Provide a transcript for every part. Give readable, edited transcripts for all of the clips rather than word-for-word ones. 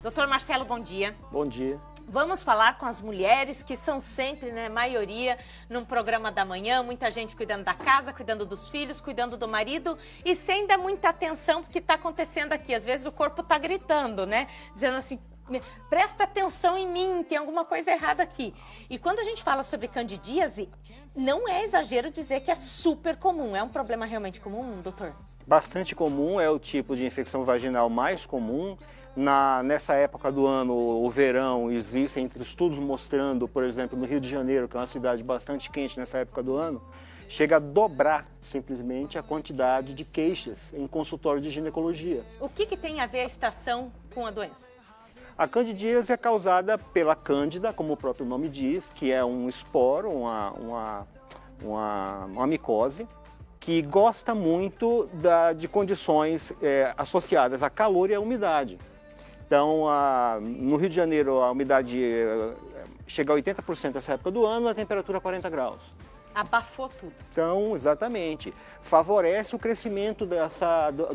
Doutor Marcelo, bom dia. Bom dia. Vamos falar com as mulheres que são sempre, maioria, num programa da manhã, muita gente cuidando da casa, cuidando dos filhos, cuidando do marido e sem dar muita atenção pro que está acontecendo aqui. Às vezes o corpo está gritando, dizendo assim, presta atenção em mim, tem alguma coisa errada aqui. E quando a gente fala sobre candidíase, não é exagero dizer que é super comum. É um problema realmente comum, doutor? Bastante comum, é o tipo de infecção vaginal mais comum. Nessa época do ano, o verão, existem estudos mostrando, por exemplo, no Rio de Janeiro, que é uma cidade bastante quente nessa época do ano, chega a dobrar simplesmente a quantidade de queixas em consultório de ginecologia. O que tem a ver a estação com a doença? A candidíase é causada pela cândida, como o próprio nome diz, que é um esporo, uma micose, que gosta muito de condições associadas a calor e a umidade. Então, no Rio de Janeiro, a umidade chega a 80% nessa época do ano, a temperatura 40 graus. Abafou tudo. Então, exatamente, favorece o crescimento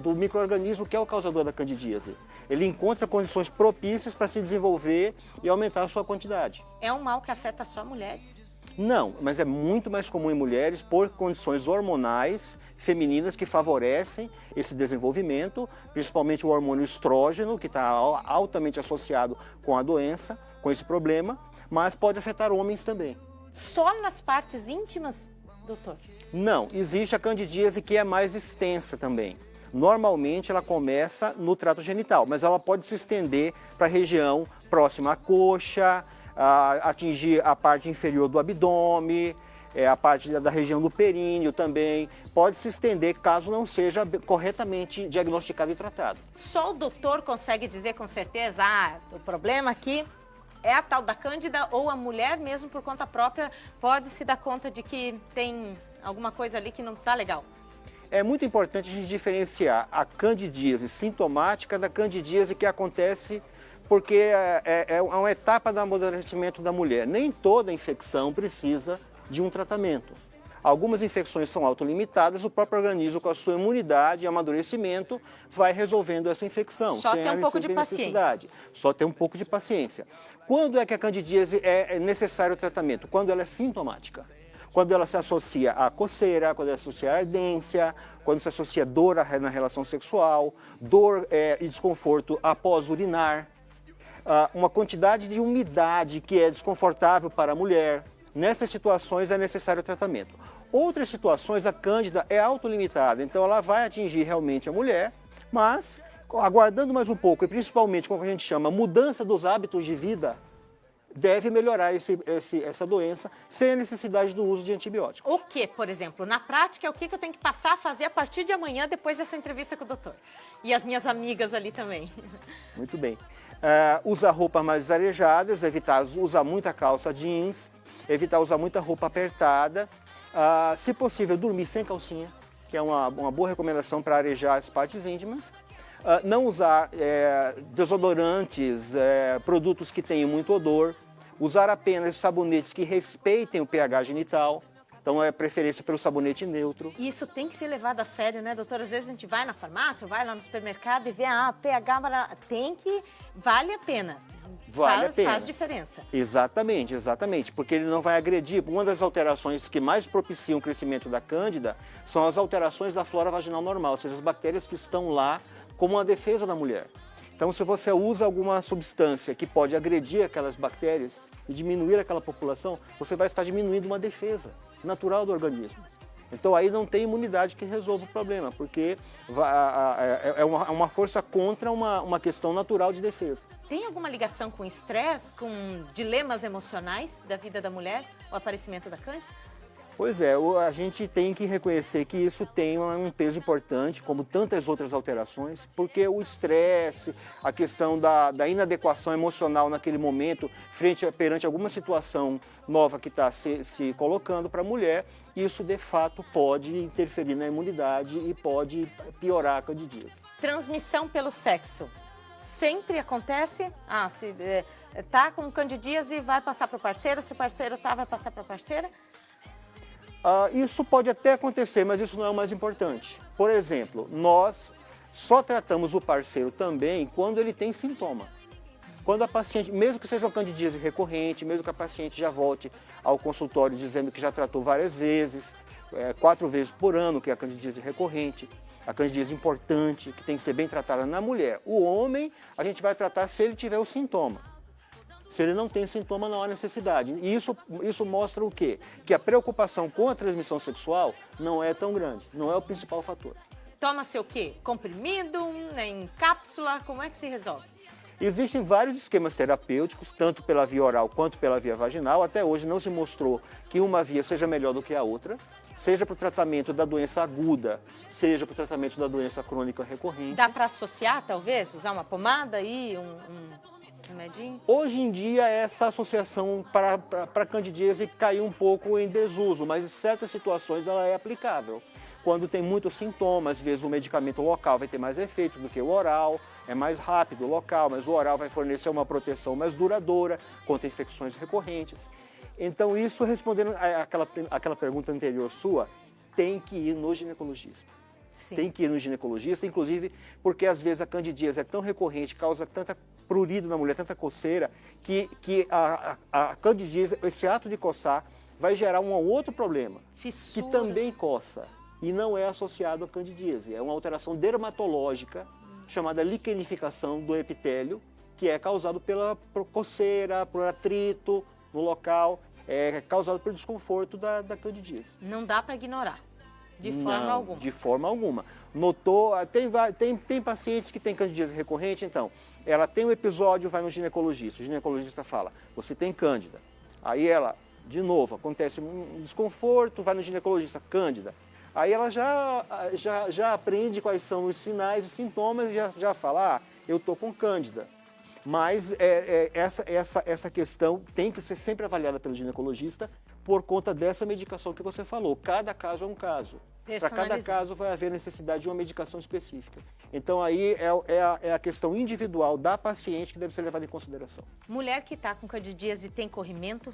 do micro-organismo que é o causador da candidíase. Ele encontra condições propícias para se desenvolver e aumentar a sua quantidade. É um mal que afeta só mulheres? Não, mas é muito mais comum em mulheres por condições hormonais femininas que favorecem esse desenvolvimento, principalmente o hormônio estrógeno, que está altamente associado com a doença, com esse problema, mas pode afetar homens também. Só nas partes íntimas, doutor? Não, existe a candidíase que é mais extensa também. Normalmente ela começa no trato genital, mas ela pode se estender para a região próxima à coxa, atingir a parte inferior do abdômen, a parte da região do períneo também. Pode se estender caso não seja corretamente diagnosticado e tratado. Só o doutor consegue dizer com certeza, o problema aqui é a tal da cândida, ou a mulher mesmo por conta própria pode se dar conta de que tem alguma coisa ali que não está legal? É muito importante a gente diferenciar a candidíase sintomática da candidíase que acontece porque é uma etapa do amadurecimento da mulher. Nem toda infecção precisa de um tratamento. Algumas infecções são autolimitadas, o próprio organismo, com a sua imunidade e amadurecimento, vai resolvendo essa infecção. Só tem um pouco de paciência. Só tem um pouco de paciência. Quando é que a candidíase é necessário o tratamento? Quando ela é sintomática. Quando ela se associa à coceira, quando ela se associa à ardência, quando se associa a dor na relação sexual, dor e desconforto após urinar, uma quantidade de umidade que é desconfortável para a mulher. Nessas situações é necessário o tratamento. Outras situações, a cândida é autolimitada, então ela vai atingir realmente a mulher, mas aguardando mais um pouco, e principalmente com o que a gente chama mudança dos hábitos de vida, deve melhorar essa doença sem a necessidade do uso de antibiótico. O que, por exemplo, na prática, é o que eu tenho que passar a fazer a partir de amanhã, depois dessa entrevista com o doutor? E as minhas amigas ali também. Muito bem. Usar roupas mais arejadas, evitar usar muita calça jeans, evitar usar muita roupa apertada. Se possível, dormir sem calcinha, que é uma boa recomendação para arejar as partes íntimas. Não usar desodorantes, produtos que tenham muito odor. Usar apenas sabonetes que respeitem o pH genital. Então é preferência pelo sabonete neutro. E isso tem que ser levado a sério, né, doutor? Às vezes a gente vai na farmácia, vai lá no supermercado e vê, pH, vale a pena. Vale a pena. Faz diferença. Exatamente, porque ele não vai agredir. Uma das alterações que mais propiciam o crescimento da cândida são as alterações da flora vaginal normal, ou seja, as bactérias que estão lá como uma defesa da mulher. Então, se você usa alguma substância que pode agredir aquelas bactérias e diminuir aquela população, você vai estar diminuindo uma defesa natural do organismo. Então, aí não tem imunidade que resolva o problema, porque é uma força contra uma questão natural de defesa. Tem alguma ligação com estresse, com dilemas emocionais da vida da mulher, o aparecimento da cândida? Pois é, a gente tem que reconhecer que isso tem um peso importante, como tantas outras alterações, porque o estresse, a questão da inadequação emocional naquele momento, perante alguma situação nova que está se colocando para a mulher, isso de fato pode interferir na imunidade e pode piorar a candidíase. Transmissão pelo sexo. Sempre acontece? Se tá com candidíase, vai passar para o parceiro, se o parceiro vai passar para a parceira? Isso pode até acontecer, mas isso não é o mais importante. Por exemplo, nós só tratamos o parceiro também quando ele tem sintoma. Quando a paciente, mesmo que seja uma candidíase recorrente, mesmo que a paciente já volte ao consultório dizendo que já tratou várias vezes, 4 vezes por ano, que é a candidíase recorrente, a candidíase importante, que tem que ser bem tratada na mulher. O homem, a gente vai tratar se ele tiver o sintoma. Se ele não tem sintoma, não há necessidade. E isso mostra o quê? Que a preocupação com a transmissão sexual não é tão grande, não é o principal fator. Toma-se o quê? Comprimido, em cápsula, como é que se resolve? Existem vários esquemas terapêuticos, tanto pela via oral quanto pela via vaginal. Até hoje não se mostrou que uma via seja melhor do que a outra, seja para o tratamento da doença aguda, seja para o tratamento da doença crônica recorrente. Dá para associar, talvez? Usar uma pomada e um remedinho? Hoje em dia, essa associação para candidíase caiu um pouco em desuso, mas em certas situações ela é aplicável. Quando tem muitos sintomas, às vezes o medicamento local vai ter mais efeito do que o oral, é mais rápido o local, mas o oral vai fornecer uma proteção mais duradoura contra infecções recorrentes. Então isso, respondendo àquela pergunta anterior sua, tem que ir no ginecologista. Sim. Tem que ir no ginecologista, inclusive porque às vezes a candidíase é tão recorrente, causa tanta prurido na mulher, tanta coceira, que a candidíase, esse ato de coçar, vai gerar um outro problema, Fissura. que também coça. E não é associado à candidíase, é uma alteração dermatológica chamada liquenificação do epitélio, que é causado pela coceira, por atrito no local, é causado pelo desconforto da candidíase. Não dá para ignorar, de forma alguma. De forma alguma. Notou, tem pacientes que têm candidíase recorrente, então, ela tem um episódio, vai no ginecologista, o ginecologista fala, você tem cândida. Aí ela, de novo, acontece um desconforto, vai no ginecologista, cândida. Aí ela já aprende quais são os sinais, os sintomas, e já fala, eu estou com cândida. Mas essa questão tem que ser sempre avaliada pelo ginecologista por conta dessa medicação que você falou. Cada caso é um caso. Para cada caso vai haver necessidade de uma medicação específica. Então aí é a questão individual da paciente que deve ser levada em consideração. Mulher que está com candidíase tem corrimento?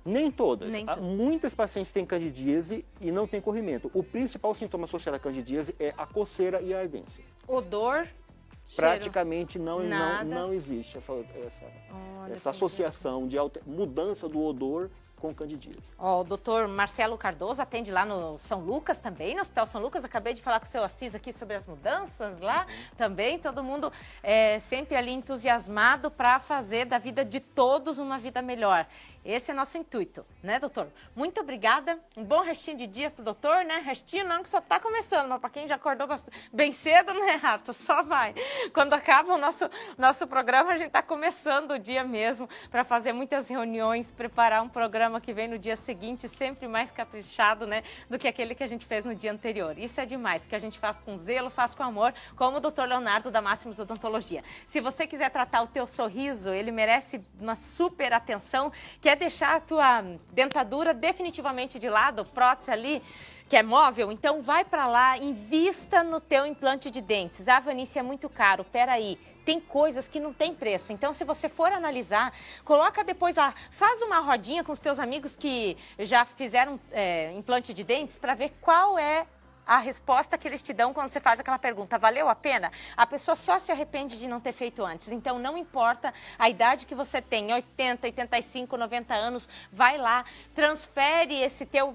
Nem todas. Nem todas. Muitas pacientes têm candidíase e não tem corrimento. O principal sintoma associado à candidíase é a coceira e a ardência. Odor? Praticamente não existe essa associação de mudança do odor com candidíase. O doutor Marcelo Cardoso atende lá no São Lucas também, no Hospital São Lucas. Acabei de falar com o seu Assis aqui sobre as mudanças lá também. Todo mundo sempre ali entusiasmado para fazer da vida de todos uma vida melhor. Esse é nosso intuito, né, doutor? Muito obrigada. Um bom restinho de dia pro doutor, né? Restinho não, que só tá começando, mas para quem já acordou bem cedo, né, Rato? Só vai. Quando acaba o nosso programa, a gente tá começando o dia mesmo para fazer muitas reuniões, preparar um programa que vem no dia seguinte, sempre mais caprichado, né, do que aquele que a gente fez no dia anterior. Isso é demais, porque a gente faz com zelo, faz com amor, como o doutor Leonardo da Máximos Odontologia. Se você quiser tratar o teu sorriso, ele merece uma super atenção. Quer deixar a tua dentadura definitivamente de lado, prótese ali, que é móvel, então vai para lá, invista no teu implante de dentes. Ah, Vanice, é muito caro, peraí. Tem coisas que não tem preço, então se você for analisar, coloca depois lá, faz uma rodinha com os teus amigos que já fizeram implante de dentes para ver qual é a resposta que eles te dão quando você faz aquela pergunta, valeu a pena? A pessoa só se arrepende de não ter feito antes. Então, não importa a idade que você tem, 80, 85, 90 anos, vai lá, transfere esse teu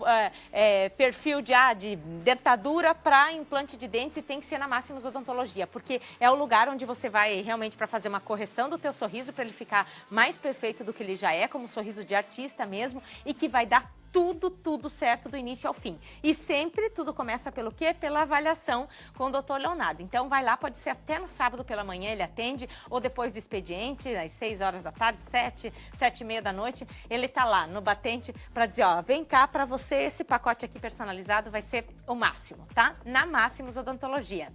perfil de dentadura para implante de dentes e tem que ser na Máximos Odontologia, porque é o lugar onde você vai realmente para fazer uma correção do teu sorriso, para ele ficar mais perfeito do que ele já é, como um sorriso de artista mesmo, e que vai dar tudo certo do início ao fim. E sempre tudo começa pelo quê? Pela avaliação com o doutor Leonardo. Então vai lá, pode ser até no sábado pela manhã ele atende, ou depois do expediente, às 6 horas da tarde, 7h30 da noite, ele tá lá no batente para dizer, ó, vem cá para você, esse pacote aqui personalizado vai ser o máximo, tá? Na Máximos Odontologia.